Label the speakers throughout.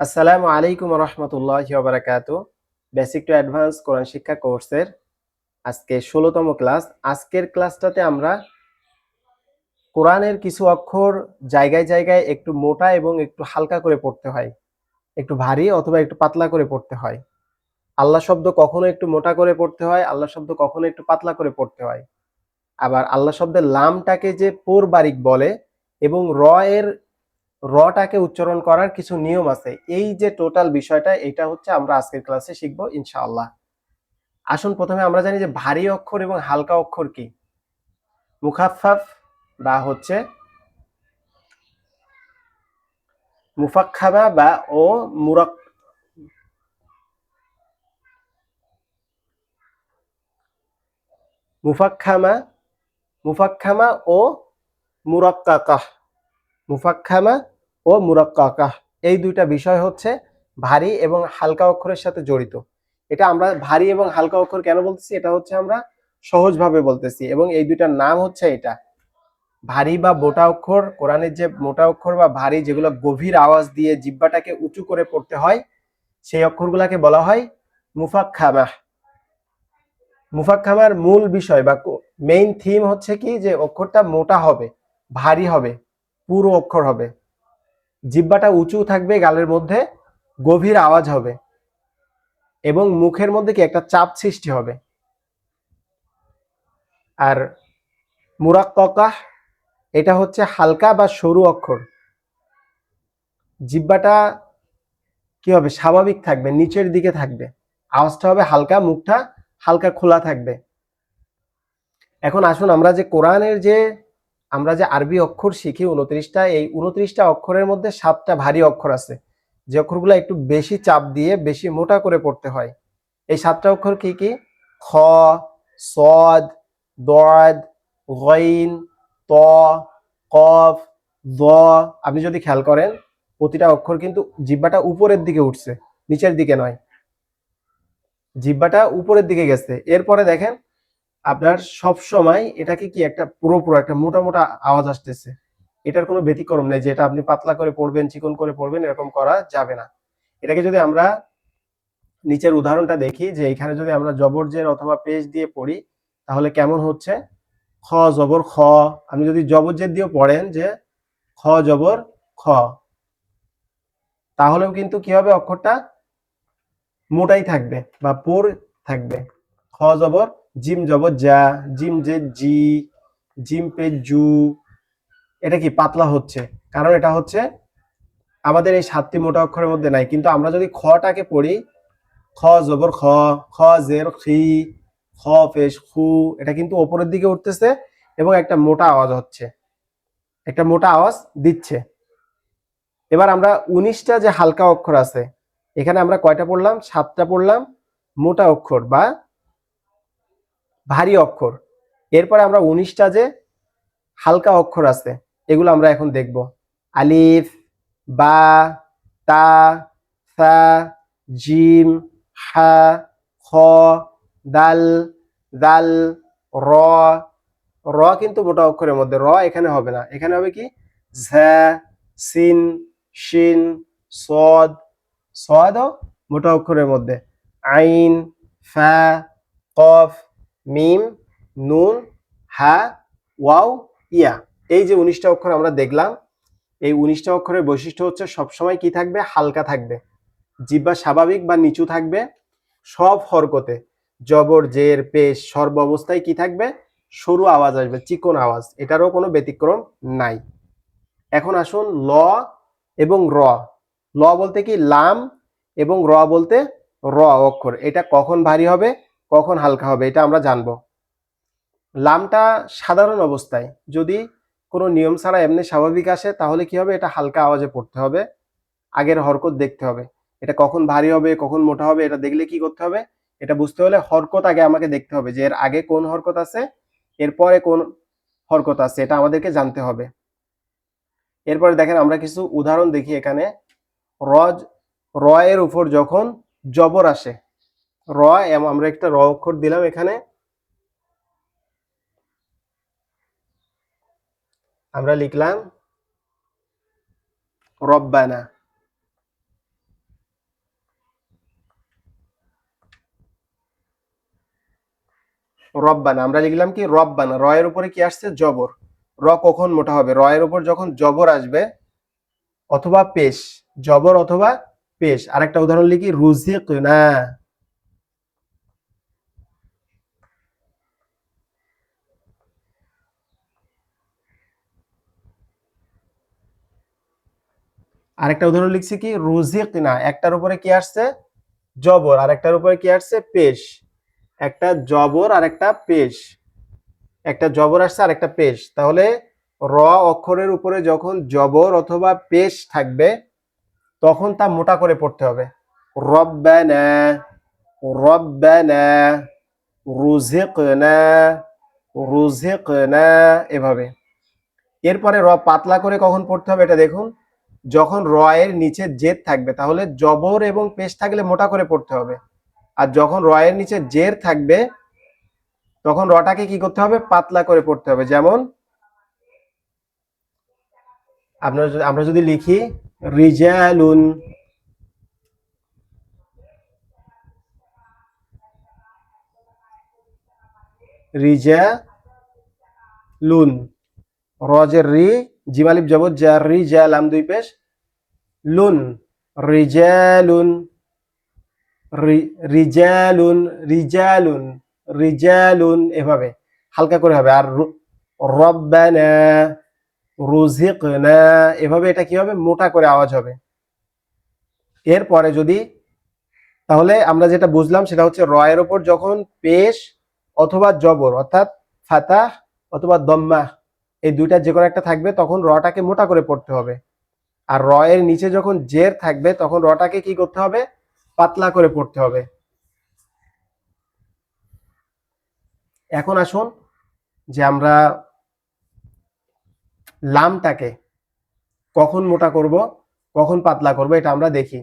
Speaker 1: আসসালামু আলাইকুম রহমতুল্লাহি ওয়া বারাকাতুহু। বেসিক টু অ্যাডভান্স কোরআন শিক্ষা কোর্সের আজকে ১৬তম ক্লাস। আজকের ক্লাসটাতে আমরা কোরআনের কিছু অক্ষর জায়গায় জায়গায় একটু মোটা এবং একটু হালকা করে পড়তে হয়, একটু ভারী অথবা একটু পাতলা করে পড়তে হয়। আল্লাহ শব্দ কখনো একটু মোটা করে পড়তে হয়, আল্লাহ শব্দ কখনো একটু পাতলা করে পড়তে হয়। আবার আল্লাহ শব্দের লামটাকে যে পোর বারিক বলে এবং এর রটাকে উচ্চারণ করার কিছু নিয়ম আছে। এই যে টোটাল বিষয়টা, এটা হচ্ছে আমরা আজকের ক্লাসে শিখবো ইনশাআল্লাহ। আসুন প্রথমে আমরা জানি যে ভারী অক্ষর এবং হালকা অক্ষর কি। মুখাফফাফ বা হচ্ছে মুফাক্খামা বা ও মুরাক মুফাক্খামা মুফাক্খামা ও মুরাক্কাকাহ মুফাক্খামা ও মুরাক্কাকাহ এই দুইটা বিষয় হচ্ছে ভারী এবং হালকা অক্ষরের সাথে জড়িত। এটা আমরা ভারী এবং হালকা অক্ষর কেন বলতেছি, এটা হচ্ছে আমরা সহজভাবে বলতেছি এবং এই দুইটার নাম হচ্ছে এটা ভারী বা মোটা অক্ষর। কোরআনের যে মোটা অক্ষর বা ভারী, যেগুলো গভীর আওয়াজ দিয়ে জিহ্বাটাকে উঁচু করে পড়তে হয়, সেই অক্ষরগুলোকে বলা হয় মুফাক্খামাহ। মুফাক্খামার মূল বিষয় বা মেইন থিম হচ্ছে কি, যে অক্ষরটা মোটা হবে, ভারী হবে, পুরো অক্ষর হবে, জিহ্বাটা উঁচু থাকবে, গালের মধ্যে গভীর আওয়াজ হবে এবং মুখের মধ্যে কি একটা চাপ সৃষ্টি হবে। আর মুরাক্কাকাহ এটা হচ্ছে হালকা বা সরু অক্ষর, জিহ্বাটা কি হবে, স্বাভাবিক থাকবে, নিচের দিকে থাকবে, আওয়াজটা হবে হালকা, মুখটা হালকা খোলা থাকবে। এখন আসুন আমরা যে আরবি অক্ষর শিখি ২৯টা, এই ২৯টা অক্ষরের মধ্যে ৭টা ভারী অক্ষর আছে, যে অক্ষরগুলো একটু বেশি চাপ দিয়ে বেশি মোটা করে পড়তে হয়। এই ৭টা অক্ষর কি কি? খ, সদ, দদ, গইন, ত, কফ, দ। আপনি যদি খেয়াল করেন প্রতিটা অক্ষর কিন্তু জিহ্বাটা উপরের দিকে উঠছে, নিচের দিকে নয়, জিহ্বাটা উপরের দিকে গেছে। এরপরে দেখেন আপনার সব সময় এটাকে কি একটা পুরো একটা মোটা মোটা আওয়াজ আসতেছে, এটার কোনো ব্যতিক্রম নেই যে এটা আপনি পাতলা করে পড়বেন, চিকন করে পড়বেন, এরকম করা যাবে না। এটাকে যদি আমরা নিচের উদাহরণটা দেখি, যে এখানে যদি আমরা জবর জের অথবা পেশ দিয়ে পড়ি তাহলে কেমন হচ্ছে, খ জবর খ। আপনি যদি জবর জের দিয়ে পড়েন যে খ জবর খ, তাহলেও কিন্তু কি হবে, অক্ষরটা মোটাই থাকবে বা পোর থাকবে। খ জবর জিম জবর যা, জিম জে জি, জিম পে জু, এটা কি পাতলা হচ্ছে, কারণ এটা হচ্ছে আমাদের এই ৭টি মোটা অক্ষরের মধ্যে নাই। কিন্তু আমরা যদি খটাকে পড়ি, খ জবর খ, খ জের খি, খ পেশ খু, এটা কিন্তু ওপরের দিকে উঠতেছে এবং একটা মোটা আওয়াজ হচ্ছে, একটা মোটা আওয়াজ দিচ্ছে। এবার আমরা ১৯টা যে হালকা অক্ষর আছে, এখানে আমরা কয়টা পড়লাম? ৭টা পড়লাম মোটা অক্ষর বা ভারী অক্ষর। এরপরে আমরা ১৯টা যে হালকা অক্ষর আছে, এগুলো আমরা এখন দেখব। আলিফ, বা, তা, সা, জিম, হা, খ, দাল, দাল, র। র কিন্তু মোটা অক্ষরের মধ্যে, র এখানে হবে না, এখানে হবে কি ঝা, সিন, শিন, সদ। সদও মোটা অক্ষরের মধ্যে, আইন, ফা, কফ, মিম, নুন, হা, ওয়াও, ইয়া। এই যে ১৯টা অক্ষর আমরা দেখলাম, এই ১৯টা অক্ষরের বৈশিষ্ট্য হচ্ছে সবসময় কি থাকবে, হালকা থাকবে, জিহ্বা স্বাভাবিক বা নিচু থাকবে, সব হরকতে জবর জের পেশ সর্ব অবস্থায় কি থাকবে, সরু আওয়াজ আসবে, চিকন আওয়াজ, এটারও কোনো ব্যতিক্রম নাই। এখন আসুন ল এবং র। ল বলতে কি লাম এবং র বলতে র অক্ষর, এটা কখন ভারী হবে কখন হালকা হবে এটা আমরা জানবো। লামটা সাধারণ অবস্থায় যদি কোনো নিয়ম ছাড়া এমনি স্বাভাবিক আসে তাহলে কি হবে, এটা হালকা আওয়াজে পড়তে হবে, আগের হরকত দেখতে হবে। এটা কখন ভারী হবে কখন মোটা হবে এটা দেখলে কি করতে হবে, এটা বুঝতে হলে হরকত আগে আমাকে দেখতে হবে, যে এর আগে কোন হরকত আছে এরপরে কোন হরকত আছে, এটা আমাদেরকে জানতে হবে। এরপরে দেখেন আমরা কিছু উদাহরণ দেখি এখানে। রজ, র এর উপর যখন জবর আসে, র, আমরা একটা র অক্ষর দিলাম এখানে, আমরা লিখলাম রব্বানা। রব্বানা, আমরা লিখলাম কি রব্বানা, র এর উপরে কি আসছে জবর। র কখন মোটা হবে? র এর উপর যখন জবর আসবে অথবা পেশ, জবর অথবা পেশ। আরেকটা উদাহরণ লিখি, রুজিকনা। আরেকটা উদাহরণ লিখছি কি রুজিকনা, একটার উপরে কি আসছে জবর, আর একটার উপরে কি আসছে পেশ। একটা জবর আর একটা পেশ, একটা জবর আসছে আর একটা পেশ। তাহলে র অক্ষরের উপরে যখন জবর অথবা পেশ থাকবে তখন তা মোটা করে পড়তে হবে। রব্বানা, রব্বানা, রুজিকনা, রুজিকনা, এভাবে। এরপরে র পাতলা করে কখন পড়তে হবে এটা দেখুন, যখন র এর নিচে জের থাকবে, তাহলে জবর এবং পেশ থাকলে মোটা করে পড়তে হবে। আর যখন র এর নিচে জের থাকবে তখন রটাকে কি করতে হবে? পাতলা করে পড়তে হবে। যেমন আমরা যদি লিখি রিজালুন, রিজালুন, রজের রি, জিমালিপ জবর জার, রিজালাম দুই পেশ, লুন, রিজালুন, রিজালুন, রিজালুন, রিজালুন, এভাবে হালকা করে হবে। আর রব্বানা, রুজিকনা, এভাবে এটা কি হবে? মোটা করে আওয়াজ হবে। এরপরে যদি, তাহলে আমরা যেটা বুঝলাম সেটা হচ্ছে র এর উপর যখন পেশ অথবা জবর অর্থাৎ ফাতাহ অথবা দম্মা, এই দুইটা যে কোনো একটা থাকবে তখন রটাকে মোটা করে পড়তে হবে। আর র এর নিচে যখন জের থাকবে তখন রটাকে কি করতে হবে? পাতলা করে পড়তে হবে। এখন আসুন যে আমরা লামটাকে কখন মোটা করব কখন পাতলা করব এটা আমরা দেখি।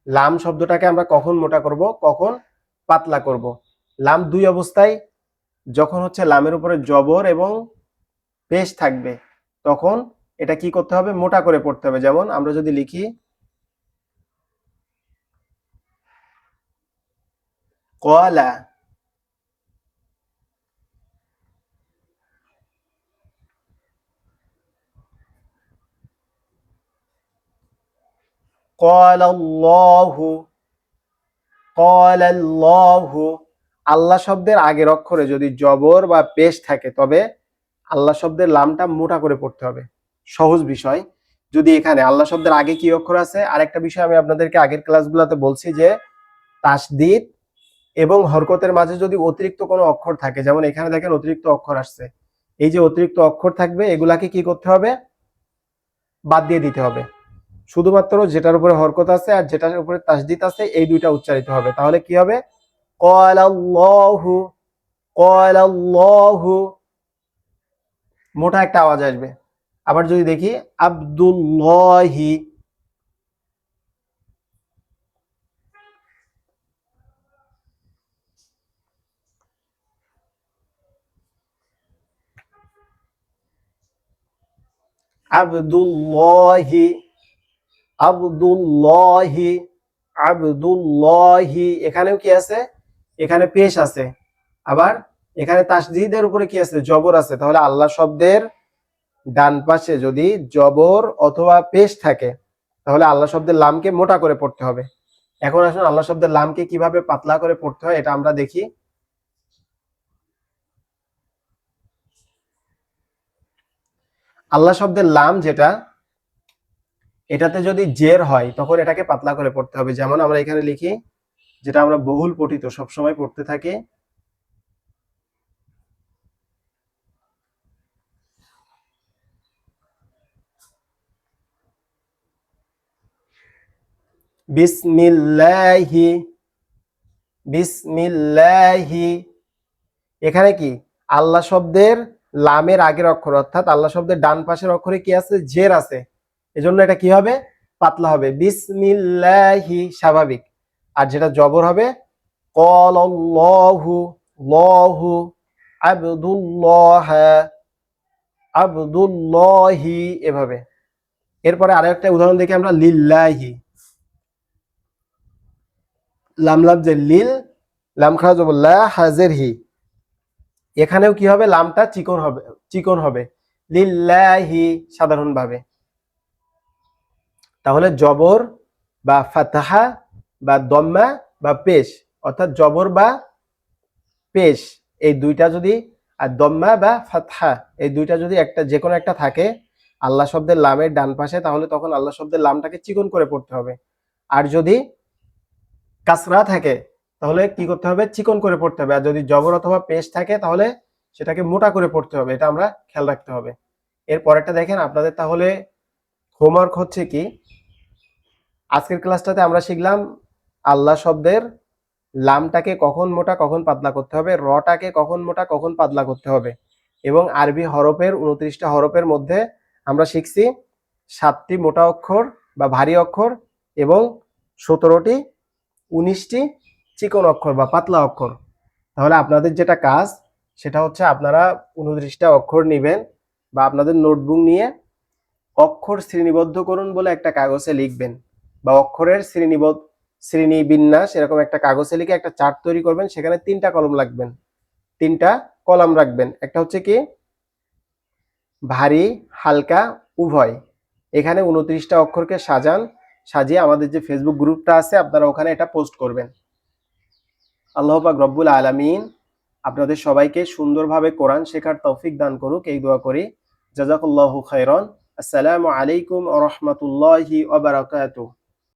Speaker 1: লাম শব্দটাকে আমরা কখন মোটা করব কখন পাতলা করব। লাম দুই অবস্থায়, যখন হচ্ছে লামের উপরে জবর এবং পেশ থাকবে তখন এটা কি করতে হবে? মোটা করে পড়তে হবে। যেমন আমরা যদি লিখি কলা, কলাল্লাহু, কলাল্লাহু, আল্লাহ শব্দের আগের অক্ষরে যদি জবর বা পেশ থাকে তবে আল্লাহ শব্দের লামটা মোটা করে পড়তে হবে। সহজ বিষয়। যদি এখানে আল্লাহ শব্দের আগে কি অক্ষর আছে, আরেকটা বিষয় আমি আপনাদেরকে আগের ক্লাসগুলোতে বলছি যে তাসদিদ এবং হরকতের মাঝে যদি অতিরিক্ত কোনো অক্ষর থাকে, যেমন এখানে দেখেন অতিরিক্ত অক্ষর আসছে, এই যে অতিরিক্ত অক্ষর থাকবে এগুলাকে কি করতে হবে? বাদ দিয়ে দিতে হবে। শুধুমাত্র যেটার উপরে হরকত আছে আর যেটার উপরে তাসদিদ আছে এই দুইটা উচ্চারিত হবে। তাহলে কি হবে? ক্বালাল্লাহু, ক্বালাল্লাহু, মোটা একটা আওয়াজ আসবে। আবার যদি দেখি আব্দুল্লাহি, আব্দুল্লাহি, আব্দুল্লাহি, আব্দুল্লাহি, এখানেও কি আছে? এখানে পেশ আছে। আবার এখানে তাসদীদের উপরে কি আছে? জবর আছে। তাহলে আল্লাহ শব্দের ডান পাশে যদি জবর অথবা পেশ থাকে তাহলে আল্লাহ শব্দের লামকে মোটা করে পড়তে হবে। এখন আসুন আল্লাহ শব্দের লামকে কিভাবে পাতলা করে পড়তে হয় এটা আমরা দেখি। আল্লাহ শব্দের লাম যেটা, এটাতে যদি জের হয় তখন এটাকে পাতলা করে পড়তে হবে। যেমন আমরা এখানে লিখি, যেটা আমরা বহুল পঠিত সবসময় পড়তে থাকি, বিসমিল্লাহি, বিসমিল্লাহি। এখানে কি আল্লাহ শব্দের লামের আগের অক্ষর অর্থাৎ আল্লাহ শব্দের ডান পাশের অক্ষরে কি আছে? জের আছে। এজন্য এটা কি হবে? পাতলা হবে, বিসমিল্লাহি, স্বাভাবিক। আর যেটা জবর হবে ক্বালাল্লাহু, লাহু, আব্দুল্লাহ, আব্দুল্লাহি, এভাবে। এরপরে আরেকটা উদাহরণ দেখি আমরা, লিল্লাহি, লাম লাম যে লিল, লাম খারাজ লা হাজের হি, এখানেও কি হবে, লামটা চিকন হবে লিল্লাহি সাধারণভাবে। তাহলে জবর বা ফাতহা বা দম্মা বা পেশ, অর্থাৎ জবর বা পেশ এই দুইটা যদি, আর দম্মা বা ফাতহা এই দুইটা যদি একটা যে কোনো একটা থাকে আল্লাহ শব্দের লামের ডান পাশে, তাহলে তখন আল্লাহ শব্দের লামটাকে চিকন করে পড়তে হবে। আর যদি কাসরা থাকে তাহলে কি করতে হবে, চিকন করে পড়তে হবে। আর যদি জবর অথবা পেশ থাকে তাহলে সেটাকে মোটা করে পড়তে হবে। এটা আমরা খেয়াল রাখতে হবে। এর পরেরটা দেখেন আপনাদের তাহলে হোমওয়ার্ক হচ্ছে কি, আজকের ক্লাসটাতে আমরা শিখলাম আল্লাহ শব্দের লামটাকে কখন মোটা কখন পাতলা করতে হবে, রটাকে কখন মোটা কখন পাতলা করতে হবে, এবং আরবি হরফের 29টা হরফের মধ্যে আমরা শিখছি 7টি মোটা অক্ষর বা ভারী অক্ষর এবং 17টি 19টি চিকন অক্ষর বা পাতলা অক্ষর। তাহলে আপনাদের যেটা কাজ সেটা হচ্ছে আপনারা 29টা অক্ষর নেবেন বা আপনাদের নোটবুক নিয়ে অক্ষর শ্রেণীবদ্ধকরণ বলে একটা কাগজে লিখবেন, বা অক্ষরের শ্রেণী বিন্যাস এরকম একটা কাগজে লিখে একটা চার্ট তৈরি করবেন। সেখানে 3টা কলম রাখবেন, 3টা কলাম রাখবেন। একটা হচ্ছে কি ভারী হালকা উভয়। এখানে 29টা অক্ষরকে সাজিয়ে আমাদের যে ফেসবুক গ্রুপটা আছে আপনারা ওখানে এটা পোস্ট করবেন। আল্লাহ পাক রব্বুল আলামিন আপনাদের সবাইকে সুন্দরভাবে কোরআন শেখার তৌফিক দান করুক, এই দোয়া করি। জাযাকাল্লাহু খাইরান। আসসালামু আলাইকুম ওয়া রাহমাতুল্লাহি ওয়া বারাকাতুহু।